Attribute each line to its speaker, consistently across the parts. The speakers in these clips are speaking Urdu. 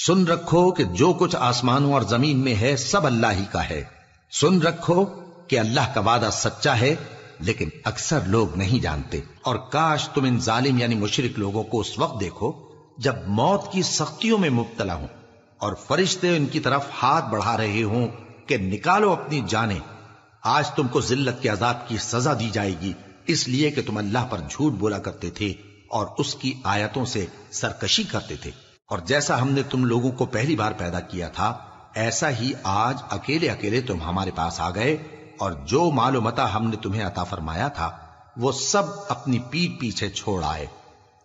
Speaker 1: سن رکھو کہ جو کچھ آسمانوں اور زمین میں ہے سب اللہ ہی کا ہے. سن رکھو کہ اللہ کا وعدہ سچا ہے لیکن اکثر لوگ نہیں جانتے. اور کاش تم ان ظالم یعنی مشرک لوگوں کو اس وقت دیکھو جب موت کی سختیوں میں مبتلا ہوں اور فرشتے ان کی طرف ہاتھ بڑھا رہے ہوں کہ نکالو اپنی جانیں. آج تم کو ذلت کے عذاب کی سزا دی جائے گی اس لیے کہ تم اللہ پر جھوٹ بولا کرتے تھے اور اس کی آیتوں سے سرکشی کرتے تھے. اور جیسا ہم نے تم لوگوں کو پہلی بار پیدا کیا تھا ایسا ہی آج اکیلے اکیلے تم ہمارے پاس آ گئے، اور جو مال و متاع ہم نے تمہیں عطا فرمایا تھا وہ سب اپنی پیٹھ پیچھے چھوڑ آئے.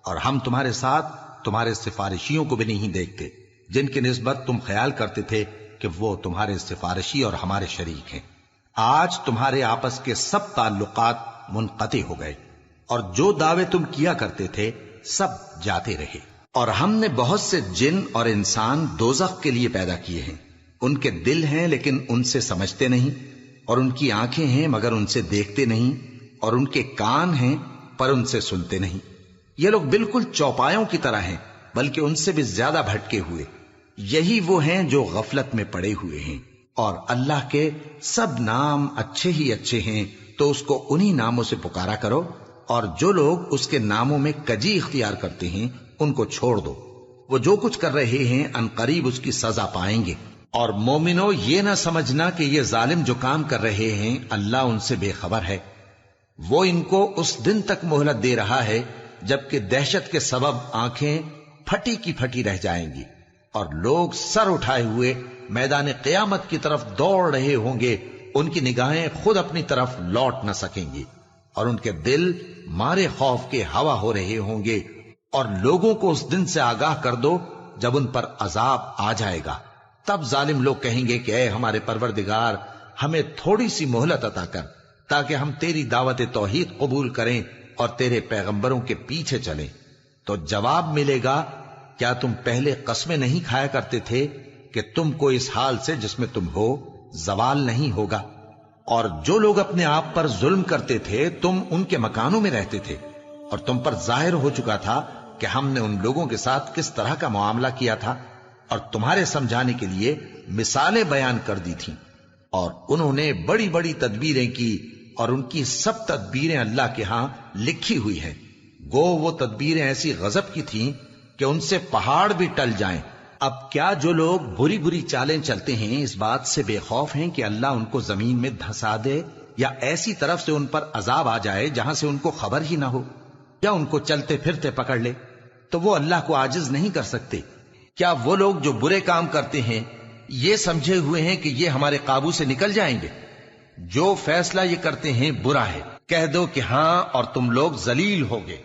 Speaker 1: اور ہم تمہارے ساتھ تمہارے سفارشیوں کو بھی نہیں دیکھتے جن کی نسبت تم خیال کرتے تھے کہ وہ تمہارے سفارشی اور ہمارے شریک ہیں. آج تمہارے آپس کے سب تعلقات منقطع ہو گئے اور جو دعوے تم کیا کرتے تھے سب جاتے رہے. اور ہم نے بہت سے جن اور انسان دوزخ کے لیے پیدا کیے ہیں. ان کے دل ہیں لیکن ان سے سمجھتے نہیں، اور ان کی آنکھیں ہیں مگر ان سے دیکھتے نہیں، اور ان کے کان ہیں پر ان سے سنتے نہیں. یہ لوگ بالکل چوپایوں کی طرح ہیں بلکہ ان سے بھی زیادہ بھٹکے ہوئے. یہی وہ ہیں جو غفلت میں پڑے ہوئے ہیں. اور اللہ کے سب نام اچھے ہی اچھے ہیں تو اس کو انہی ناموں سے پکارا کرو، اور جو لوگ اس کے ناموں میں کجی اختیار کرتے ہیں ان کو چھوڑ دو. وہ جو کچھ کر رہے ہیں ان قریب اس کی سزا پائیں گے. اور مومنو یہ نہ سمجھنا کہ یہ ظالم جو کام کر رہے ہیں اللہ ان سے بے خبر ہے. وہ ان کو اس دن تک مہلت دے رہا ہے جبکہ دہشت کے سبب آنکھیں پھٹی کی پھٹی رہ جائیں گی اور لوگ سر اٹھائے ہوئے میدان قیامت کی طرف دوڑ رہے ہوں گے. ان کی نگاہیں خود اپنی طرف لوٹ نہ سکیں گی اور ان کے دل مارے خوف کے ہوا ہو رہے ہوں گے. اور لوگوں کو اس دن سے آگاہ کر دو جب ان پر عذاب آ جائے گا. تب ظالم لوگ کہیں گے کہ اے ہمارے پروردگار ہمیں تھوڑی سی مہلت عطا کر تاکہ ہم تیری دعوت توحید قبول کریں اور تیرے پیغمبروں کے پیچھے چلیں. تو جواب ملے گا کیا تم پہلے قسمیں نہیں کھایا کرتے تھے کہ تم کو اس حال سے جس میں تم ہو زوال نہیں ہوگا؟ اور جو لوگ اپنے آپ پر ظلم کرتے تھے تم ان کے مکانوں میں رہتے تھے، اور تم پر ظاہر ہو چکا تھا کہ ہم نے ان لوگوں کے ساتھ کس طرح کا معاملہ کیا تھا، اور تمہارے سمجھانے کے لیے مثالیں بیان کر دی تھیں. اور انہوں نے بڑی بڑی تدبیریں کی اور ان کی سب تدبیریں اللہ کے ہاں لکھی ہوئی ہیں. گو وہ تدبیریں ایسی غضب کی تھیں کہ ان سے پہاڑ بھی ٹل جائیں. اب کیا جو لوگ بری بری چالیں چلتے ہیں اس بات سے بے خوف ہیں کہ اللہ ان کو زمین میں دھسا دے یا ایسی طرف سے ان پر عذاب آ جائے جہاں سے ان کو خبر ہی نہ ہو، یا ان کو چلتے پھرتے پکڑ لے؟ تو وہ اللہ کو عاجز نہیں کر سکتے. کیا وہ لوگ جو برے کام کرتے ہیں یہ سمجھے ہوئے ہیں کہ یہ ہمارے قابو سے نکل جائیں گے؟ جو فیصلہ یہ کرتے ہیں برا ہے. کہہ دو کہ ہاں اور تم لوگ ذلیل ہوگے.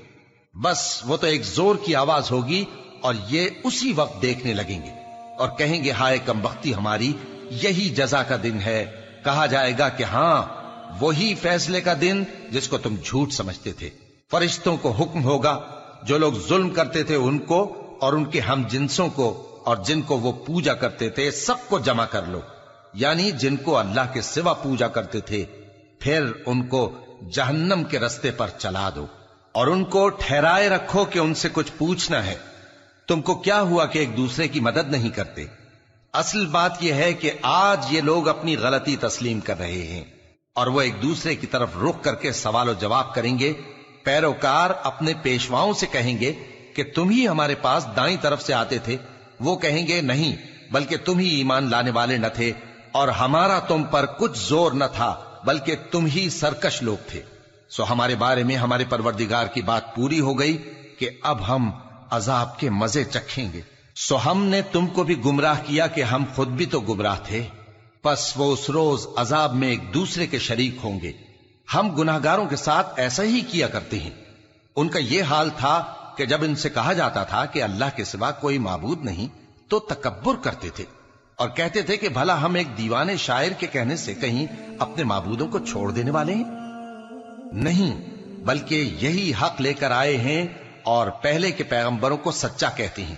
Speaker 1: بس وہ تو ایک زور کی آواز ہوگی اور یہ اسی وقت دیکھنے لگیں گے اور کہیں گے ہائے کم بختی ہماری، یہی جزا کا دن ہے. کہا جائے گا کہ ہاں وہی فیصلے کا دن جس کو تم جھوٹ سمجھتے تھے. فرشتوں کو حکم ہوگا جو لوگ ظلم کرتے تھے ان کو اور ان کے ہم جنسوں کو اور جن کو وہ پوجا کرتے تھے سب کو جمع کر لو، یعنی جن کو اللہ کے سوا پوجا کرتے تھے، پھر ان کو جہنم کے رستے پر چلا دو اور ان کو ٹھہرائے رکھو کہ ان سے کچھ پوچھنا ہے. تم کو کیا ہوا کہ ایک دوسرے کی مدد نہیں کرتے؟ اصل بات یہ ہے کہ آج یہ لوگ اپنی غلطی تسلیم کر رہے ہیں اور وہ ایک دوسرے کی طرف رخ کر کے سوال و جواب کریں گے. پیروکار اپنے پیشواؤں سے کہیں گے کہ تم ہی ہمارے پاس دائیں طرف سے آتے تھے. وہ کہیں گے نہیں، بلکہ تم ہی ایمان لانے والے نہ تھے اور ہمارا تم پر کچھ زور نہ تھا بلکہ تم ہی سرکش لوگ تھے. سو ہمارے بارے میں ہمارے پروردگار کی بات پوری ہو گئی کہ اب ہم عذاب کے مزے چکھیں گے. سو ہم نے تم کو بھی گمراہ کیا کہ ہم خود بھی تو گمراہ تھے. پس وہ اس روز عذاب میں ایک دوسرے کے شریک ہوں گے. ہم گناہگاروں کے ساتھ ایسا ہی کیا کرتے ہیں. ان کا یہ حال تھا کہ جب ان سے کہا جاتا تھا کہ اللہ کے سوا کوئی معبود نہیں تو تکبر کرتے تھے اور کہتے تھے کہ بھلا ہم ایک دیوانے شاعر کے کہنے سے کہیں اپنے معبودوں کو چھوڑ دینے والے ہیں؟ نہیں، بلکہ یہی حق لے کر آئے ہیں اور پہلے کے پیغمبروں کو سچا کہتے ہیں.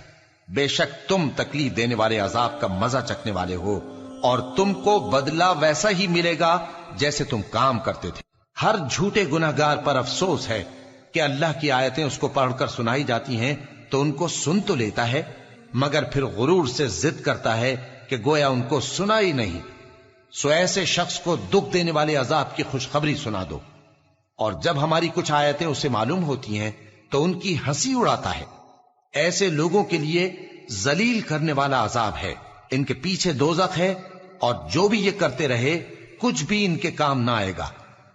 Speaker 1: بے شک تم تکلیف دینے والے عذاب کا مزہ چکھنے والے ہو اور تم کو بدلہ ویسا ہی ملے گا جیسے تم کام کرتے تھے. ہر جھوٹے گناہگار پر افسوس ہے کہ اللہ کی آیتیں اس کو پڑھ کر سنائی جاتی ہیں تو ان کو سن تو لیتا ہے مگر پھر غرور سے ضد کرتا ہے کہ گویا ان کو سنا ہی نہیں۔ سو ایسے شخص کو دکھ دینے والے عذاب کی خوشخبری سنا دو، اور جب ہماری کچھ آیتیں اسے معلوم ہوتی ہیں تو ان کی ہنسی اڑاتا ہے۔ ایسے لوگوں کے لیے ذلیل کرنے والا عذاب ہے، ان کے پیچھے دوزخ ہے، اور جو بھی یہ کرتے رہے کچھ بھی ان کے کام نہ آئے گا،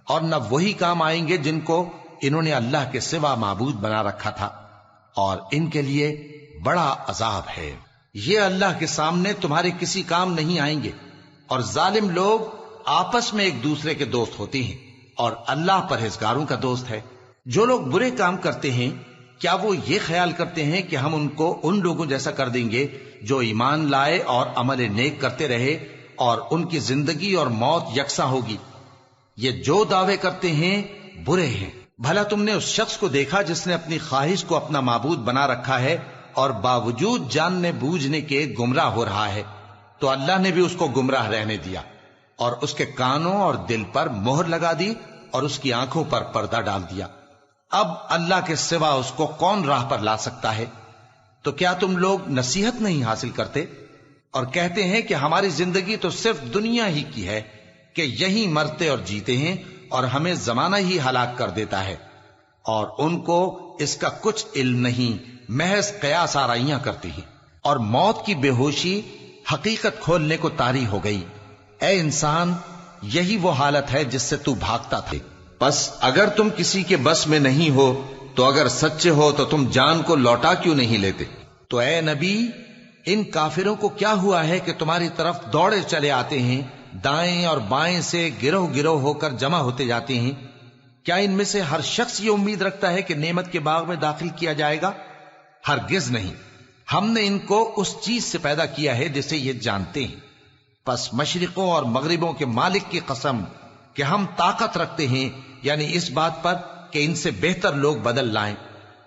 Speaker 1: اور نہ وہی کام آئیں گے جن کو انہوں نے اللہ کے سوا معبود بنا رکھا تھا، اور ان کے لیے بڑا عذاب ہے۔ یہ اللہ کے سامنے تمہارے کسی کام نہیں آئیں گے، اور ظالم لوگ آپس میں ایک دوسرے کے دوست ہوتے ہیں، اور اللہ پرہیزگاروں کا دوست ہے۔ جو لوگ برے کام کرتے ہیں کیا وہ یہ خیال کرتے ہیں کہ ہم ان کو ان لوگوں جیسا کر دیں گے جو ایمان لائے اور عمل نیک کرتے رہے اور ان کی زندگی اور موت یکساں ہوگی؟ یہ جو دعوے کرتے ہیں برے ہیں۔ بھلا تم نے اس شخص کو دیکھا جس نے اپنی خواہش کو اپنا معبود بنا رکھا ہے اور باوجود جاننے بوجھنے کے گمراہ ہو رہا ہے؟ تو اللہ نے بھی اس کو گمراہ رہنے دیا، اور اس کے کانوں اور دل پر مہر لگا دی اور اس کی آنکھوں پر پردہ ڈال دیا۔ اب اللہ کے سوا اس کو کون راہ پر لا سکتا ہے؟ تو کیا تم لوگ نصیحت نہیں حاصل کرتے اور کہتے ہیں کہ ہماری زندگی تو صرف دنیا ہی کی ہے، کہ یہی مرتے اور جیتے ہیں اور ہمیں زمانہ ہی ہلاک کر دیتا ہے، اور ان کو اس کا کچھ علم نہیں، محض قیاس آرائیاں کرتے ہیں، اور موت کی بے ہوشی حقیقت کھولنے کو طاری ہو گئی۔ اے انسان، یہی وہ حالت ہے جس سے تو بھاگتا تھا۔ بس اگر تم کسی کے بس میں نہیں ہو تو اگر سچے ہو تو تم جان کو لوٹا کیوں نہیں لیتے؟ تو اے نبی، ان کافروں کو کیا ہوا ہے کہ تمہاری طرف دوڑے چلے آتے ہیں، دائیں اور بائیں سے گروہ گروہ ہو کر جمع ہوتے جاتے ہیں؟ کیا ان میں سے ہر شخص یہ امید رکھتا ہے کہ نعمت کے باغ میں داخل کیا جائے گا؟ ہرگز نہیں۔ ہم نے ان کو اس چیز سے پیدا کیا ہے جسے یہ جانتے ہیں۔ پس مشرقوں اور مغربوں کے مالک کی قسم کہ ہم طاقت رکھتے ہیں، یعنی اس بات پر کہ ان سے بہتر لوگ بدل لائیں،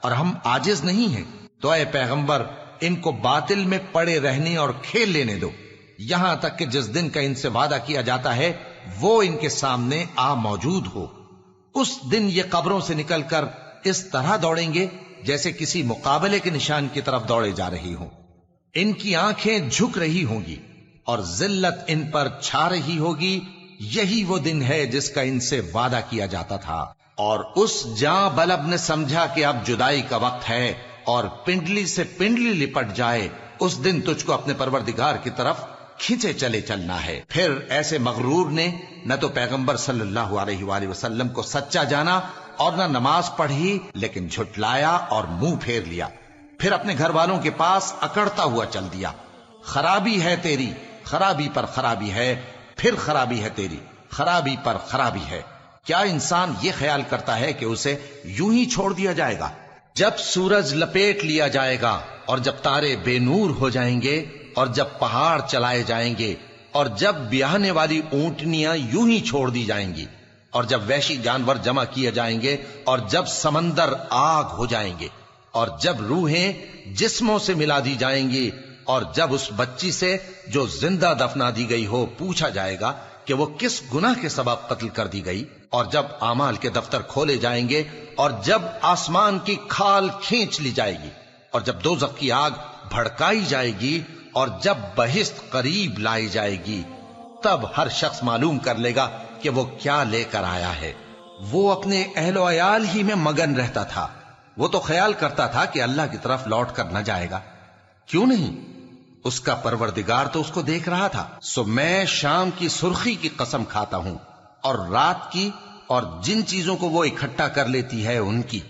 Speaker 1: اور ہم عاجز نہیں ہیں۔ تو اے پیغمبر، ان کو باطل میں پڑے رہنے اور کھیل لینے دو، یہاں تک کہ جس دن کا ان سے وعدہ کیا جاتا ہے وہ ان کے سامنے آ موجود ہو۔ اس دن یہ قبروں سے نکل کر اس طرح دوڑیں گے جیسے کسی مقابلے کے نشان کی طرف دوڑے جا رہی ہوں۔ ان کی آنکھیں جھک رہی ہوں گی اور ذلت ان پر چھا رہی ہوگی۔ یہی وہ دن ہے جس کا ان سے وعدہ کیا جاتا تھا۔ اور اس جاں بلب نے سمجھا کہ اب جدائی کا وقت ہے اور پنڈلی سے پنڈلی لپٹ جائے، اس دن تجھ کو اپنے پروردگار کی طرف کھینچے چلے چلنا ہے۔ پھر ایسے مغرور نے نہ تو پیغمبر صلی اللہ علیہ وآلہ وسلم کو سچا جانا اور نہ نماز پڑھی، لیکن جھٹلایا اور منہ پھیر لیا، پھر اپنے گھر والوں کے پاس اکڑتا ہوا چل دیا۔ خرابی ہے تیری، خرابی پر خرابی ہے، پھر خرابی ہے تیری، خرابی پر خرابی ہے۔ کیا انسان یہ خیال کرتا ہے کہ اسے یوں ہی چھوڑ دیا جائے گا؟ جب سورج لپیٹ لیا جائے گا اور جب تارے بے نور ہو جائیں گے اور جب پہاڑ چلائے جائیں گے اور جب بیاہنے والی اونٹنیاں یوں ہی چھوڑ دی جائیں گی اور جب وحشی جانور جمع کیے جائیں گے اور جب سمندر آگ ہو جائیں گے اور جب روحیں جسموں سے ملا دی جائیں گی اور جب اس بچی سے جو زندہ دفنا دی گئی ہو پوچھا جائے گا کہ وہ کس گناہ کے سبب قتل کر دی گئی، اور جب اعمال کے دفتر کھولے جائیں گے اور جب آسمان کی کھال کھینچ لی جائے گی اور جب دوزخ کی آگ بھڑکائی جائے گی اور جب بہشت قریب لائی جائے گی، تب ہر شخص معلوم کر لے گا کہ وہ کیا لے کر آیا ہے۔ وہ اپنے اہل و عیال ہی میں مگن رہتا تھا، وہ تو خیال کرتا تھا کہ اللہ کی طرف لوٹ کر نہ جائے گا، کیوں نہیں؟ اس کا پروردگار تو اس کو دیکھ رہا تھا۔ سو میں شام کی سرخی کی قسم کھاتا ہوں اور رات کی اور جن چیزوں کو وہ اکٹھا کر لیتی ہے ان کی،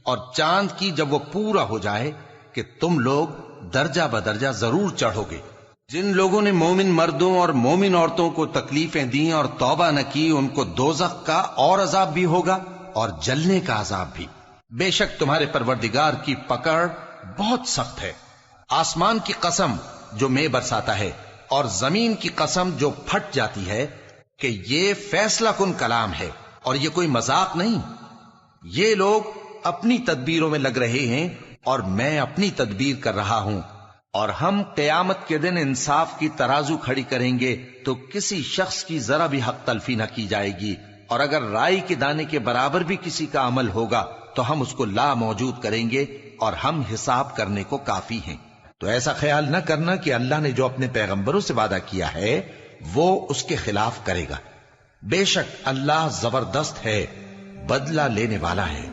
Speaker 1: اور چاند کی جب وہ پورا ہو جائے، کہ تم لوگ درجہ بدرجہ ضرور چڑھو گے۔ جن لوگوں نے مومن مردوں اور مومن عورتوں کو تکلیفیں دیں اور توبہ نہ کی، ان کو دوزخ کا اور عذاب بھی ہوگا اور جلنے کا عذاب بھی۔ بے شک تمہارے پروردگار کی پکڑ بہت سخت ہے۔ آسمان کی قسم جو مے برساتا ہے اور زمین کی قسم جو پھٹ جاتی ہے کہ یہ فیصلہ کن کلام ہے اور یہ کوئی مذاق نہیں۔ یہ لوگ اپنی تدبیروں میں لگ رہے ہیں اور میں اپنی تدبیر کر رہا ہوں، اور ہم قیامت کے دن انصاف کی ترازو کھڑی کریں گے تو کسی شخص کی ذرا بھی حق تلفی نہ کی جائے گی، اور اگر رائی کے دانے کے برابر بھی کسی کا عمل ہوگا تو ہم اس کو لا موجود کریں گے، اور ہم حساب کرنے کو کافی ہیں۔ تو ایسا خیال نہ کرنا کہ اللہ نے جو اپنے پیغمبروں سے وعدہ کیا ہے وہ اس کے خلاف کرے گا. بے شک اللہ زبردست ہے، بدلہ لینے والا ہے.